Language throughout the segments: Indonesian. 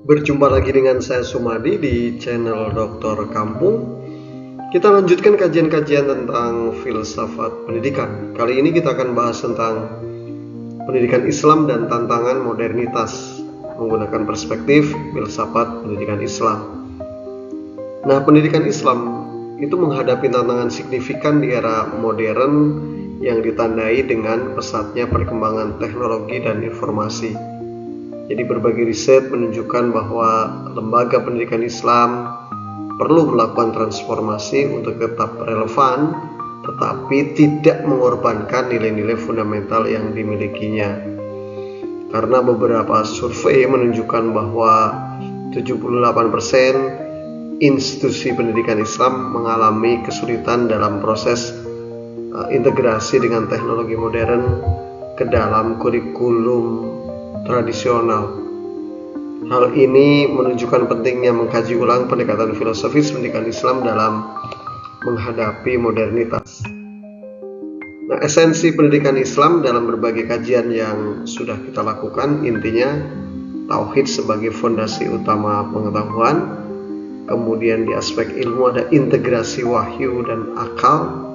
Berjumpa lagi dengan saya Sumadi di channel Dr. Kampung. Kita lanjutkan kajian-kajian tentang filsafat pendidikan. Kali ini kita akan bahas tentang pendidikan Islam dan tantangan modernitas menggunakan perspektif filsafat pendidikan Islam. Nah, pendidikan Islam itu menghadapi tantangan signifikan di era modern yang ditandai dengan pesatnya perkembangan teknologi dan informasi. Jadi berbagai riset menunjukkan bahwa lembaga pendidikan Islam perlu melakukan transformasi untuk tetap relevan, tetapi tidak mengorbankan nilai-nilai fundamental yang dimilikinya. Karena beberapa survei menunjukkan bahwa 78% institusi pendidikan Islam mengalami kesulitan dalam proses integrasi dengan teknologi modern ke dalam kurikulum tradisional. Hal ini menunjukkan pentingnya mengkaji ulang pendekatan filosofis pendidikan Islam dalam menghadapi modernitas. Nah, esensi pendidikan Islam dalam berbagai kajian yang sudah kita lakukan, intinya tauhid sebagai fondasi utama pengetahuan. Kemudian di aspek ilmu ada integrasi wahyu dan akal,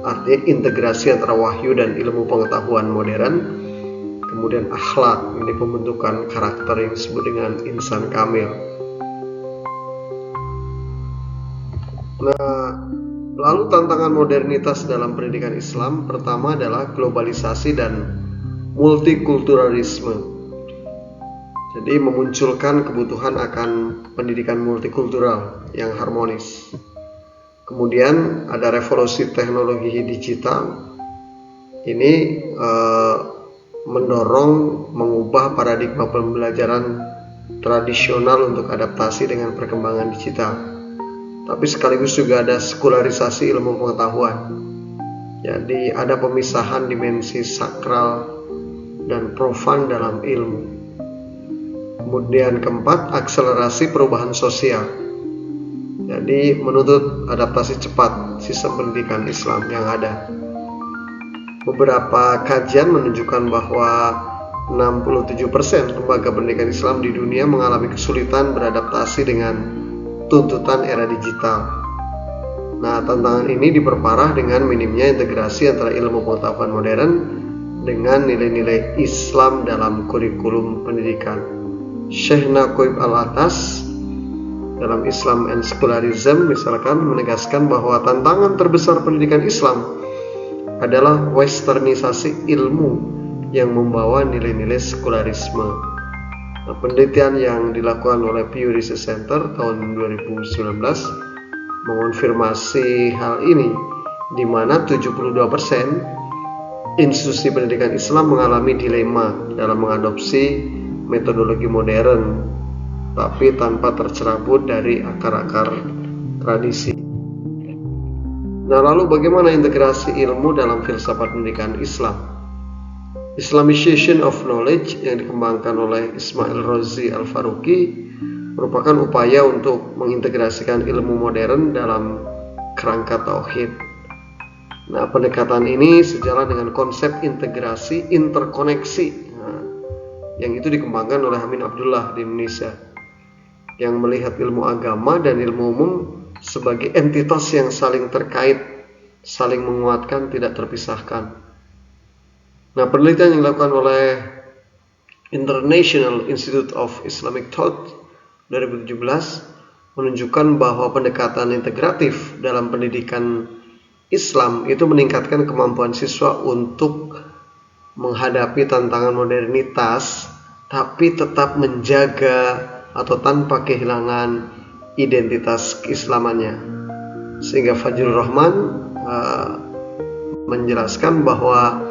artinya integrasi antara wahyu dan ilmu pengetahuan modern. Kemudian akhlak, ini pembentukan karakter yang disebut dengan insan kamil. Nah, lalu tantangan modernitas dalam pendidikan Islam pertama adalah globalisasi dan multikulturalisme. Jadi memunculkan kebutuhan akan pendidikan multikultural yang harmonis. Kemudian ada revolusi teknologi digital. Ini mendorong mengubah paradigma pembelajaran tradisional untuk adaptasi dengan perkembangan digital. Tapi sekaligus juga ada sekularisasi ilmu pengetahuan. Jadi ada pemisahan dimensi sakral dan profan dalam ilmu. Kemudian keempat, akselerasi perubahan sosial. Jadi menuntut adaptasi cepat sistem pendidikan Islam yang ada. Beberapa kajian menunjukkan bahwa 67% lembaga pendidikan Islam di dunia mengalami kesulitan beradaptasi dengan tuntutan era digital. Nah, tantangan ini diperparah dengan minimnya integrasi antara ilmu pengetahuan modern dengan nilai-nilai Islam dalam kurikulum pendidikan. Syekh Naqib Al-Atas dalam Islam and Secularism misalkan menegaskan bahwa tantangan terbesar pendidikan Islam adalah westernisasi ilmu yang membawa nilai-nilai sekularisme. Nah, penelitian yang dilakukan oleh Pew Research Center tahun 2019 mengonfirmasi hal ini, di mana 72% institusi pendidikan Islam mengalami dilema dalam mengadopsi metodologi modern, tapi tanpa tercerabut dari akar-akar tradisi. Nah, lalu bagaimana integrasi ilmu dalam filsafat pendidikan Islam? Islamization of knowledge yang dikembangkan oleh Ismail Razi Al-Faruqi merupakan upaya untuk mengintegrasikan ilmu modern dalam kerangka tauhid. Nah, pendekatan ini sejalan dengan konsep integrasi interkoneksi yang itu dikembangkan oleh Amin Abdullah di Indonesia, yang melihat ilmu agama dan ilmu umum sebagai entitas yang saling terkait, saling menguatkan, tidak terpisahkan. Nah, penelitian yang dilakukan oleh International Institute of Islamic Thought 2017 menunjukkan bahwa pendekatan integratif dalam pendidikan Islam itu meningkatkan kemampuan siswa untuk menghadapi tantangan modernitas, tapi tetap menjaga atau tanpa kehilangan identitas keislamannya. Sehingga Fajrul Rahman menjelaskan bahwa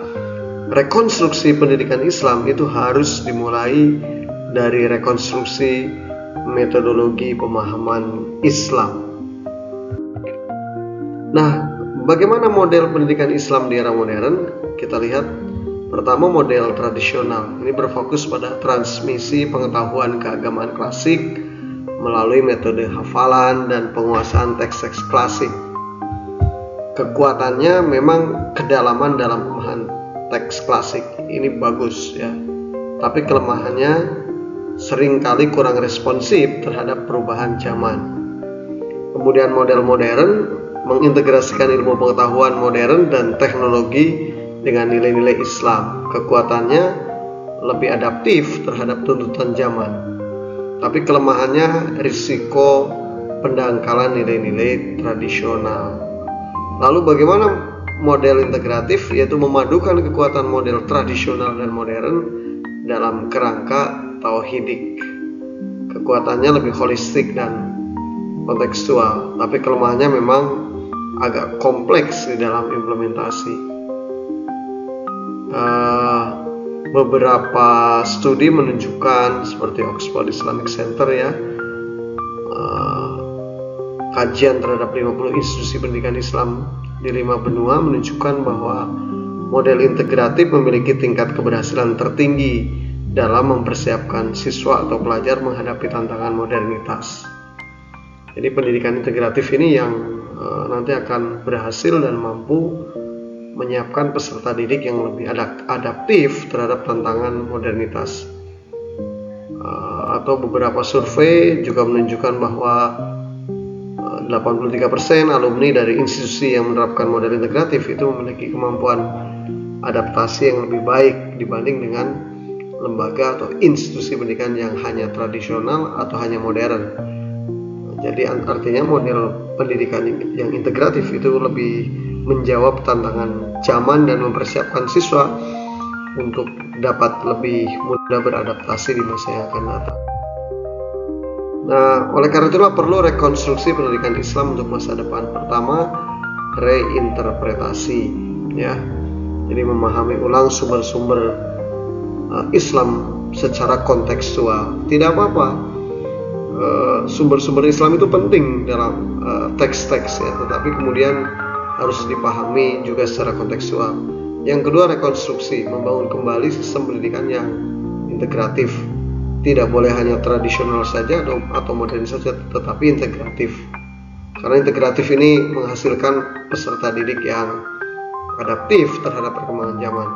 rekonstruksi pendidikan Islam itu harus dimulai dari rekonstruksi metodologi pemahaman Islam. Nah, bagaimana model pendidikan Islam di era modern? Kita lihat pertama, model tradisional. Ini berfokus pada transmisi pengetahuan keagamaan klasik melalui metode hafalan dan penguasaan teks-teks klasik. Kekuatannya memang kedalaman dalam pemahaman teks klasik, ini bagus ya. Tapi kelemahannya seringkali kurang responsif terhadap perubahan zaman. Kemudian model modern mengintegrasikan ilmu pengetahuan modern dan teknologi dengan nilai-nilai Islam. Kekuatannya lebih adaptif terhadap tuntutan zaman, tapi kelemahannya risiko pendangkalan nilai-nilai tradisional. Lalu bagaimana model integratif, yaitu memadukan kekuatan model tradisional dan modern dalam kerangka tauhidik. Kekuatannya lebih holistik dan kontekstual, tapi kelemahannya memang agak kompleks di dalam implementasi. Beberapa studi menunjukkan, seperti Oxford Islamic Center ya, kajian terhadap 50 institusi pendidikan Islam di 5 benua menunjukkan bahwa model integratif memiliki tingkat keberhasilan tertinggi dalam mempersiapkan siswa atau pelajar menghadapi tantangan modernitas. Jadi pendidikan integratif ini yang nanti akan berhasil dan mampu menyiapkan peserta didik yang lebih adaptif terhadap tantangan modernitas. Atau beberapa survei juga menunjukkan bahwa 83% alumni dari institusi yang menerapkan model integratif itu memiliki kemampuan adaptasi yang lebih baik dibanding dengan lembaga atau institusi pendidikan yang hanya tradisional atau hanya modern. Jadi artinya model pendidikan yang integratif itu lebih menjawab tantangan zaman dan mempersiapkan siswa untuk dapat lebih mudah beradaptasi di masa yang akan datang. Nah, oleh karena itulah perlu rekonstruksi pendidikan Islam untuk masa depan. Pertama, reinterpretasi, ya. Jadi memahami ulang sumber-sumber Islam secara kontekstual. Tidak apa-apa. Sumber-sumber Islam itu penting dalam teks-teks ya, tetapi kemudian harus dipahami juga secara kontekstual. Yang kedua, rekonstruksi, membangun kembali sistem pendidikan yang integratif. Tidak boleh hanya tradisional saja atau modern saja, tetapi integratif. Karena integratif ini menghasilkan peserta didik yang adaptif terhadap perkembangan zaman.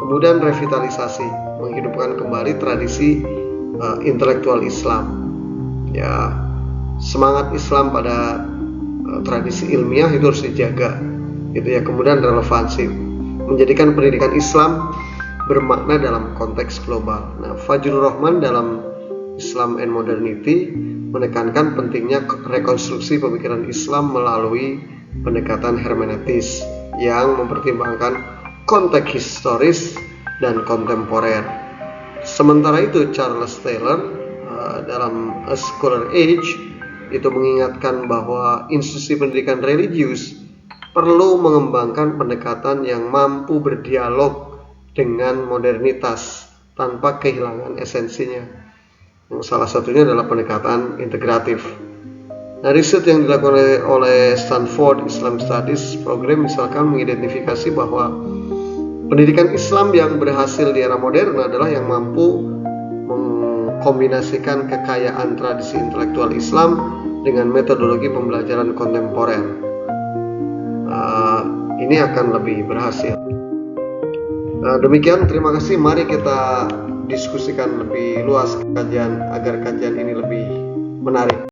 Kemudian revitalisasi, menghidupkan kembali tradisi intelektual Islam. Ya, semangat Islam pada tradisi ilmiah itu harus dijaga, gitu ya. Kemudian relevansi, menjadikan pendidikan Islam bermakna dalam konteks global. Nah, Fajrul Rahman dalam Islam and Modernity menekankan pentingnya rekonstruksi pemikiran Islam melalui pendekatan hermeneutis yang mempertimbangkan konteks historis dan kontemporer. Sementara itu Charles Taylor dalam A Scholar Age itu mengingatkan bahwa institusi pendidikan religius perlu mengembangkan pendekatan yang mampu berdialog dengan modernitas tanpa kehilangan esensinya. Yang salah satunya adalah pendekatan integratif. Nah, riset yang dilakukan oleh Stanford Islam Studies Program misalkan mengidentifikasi bahwa pendidikan Islam yang berhasil di era modern adalah yang mampu mengkombinasikan kekayaan tradisi intelektual Islam dengan metodologi pembelajaran kontemporer. Ini akan lebih berhasil. Demikian, terima kasih. Mari kita diskusikan lebih luas kajian agar kajian ini lebih menarik.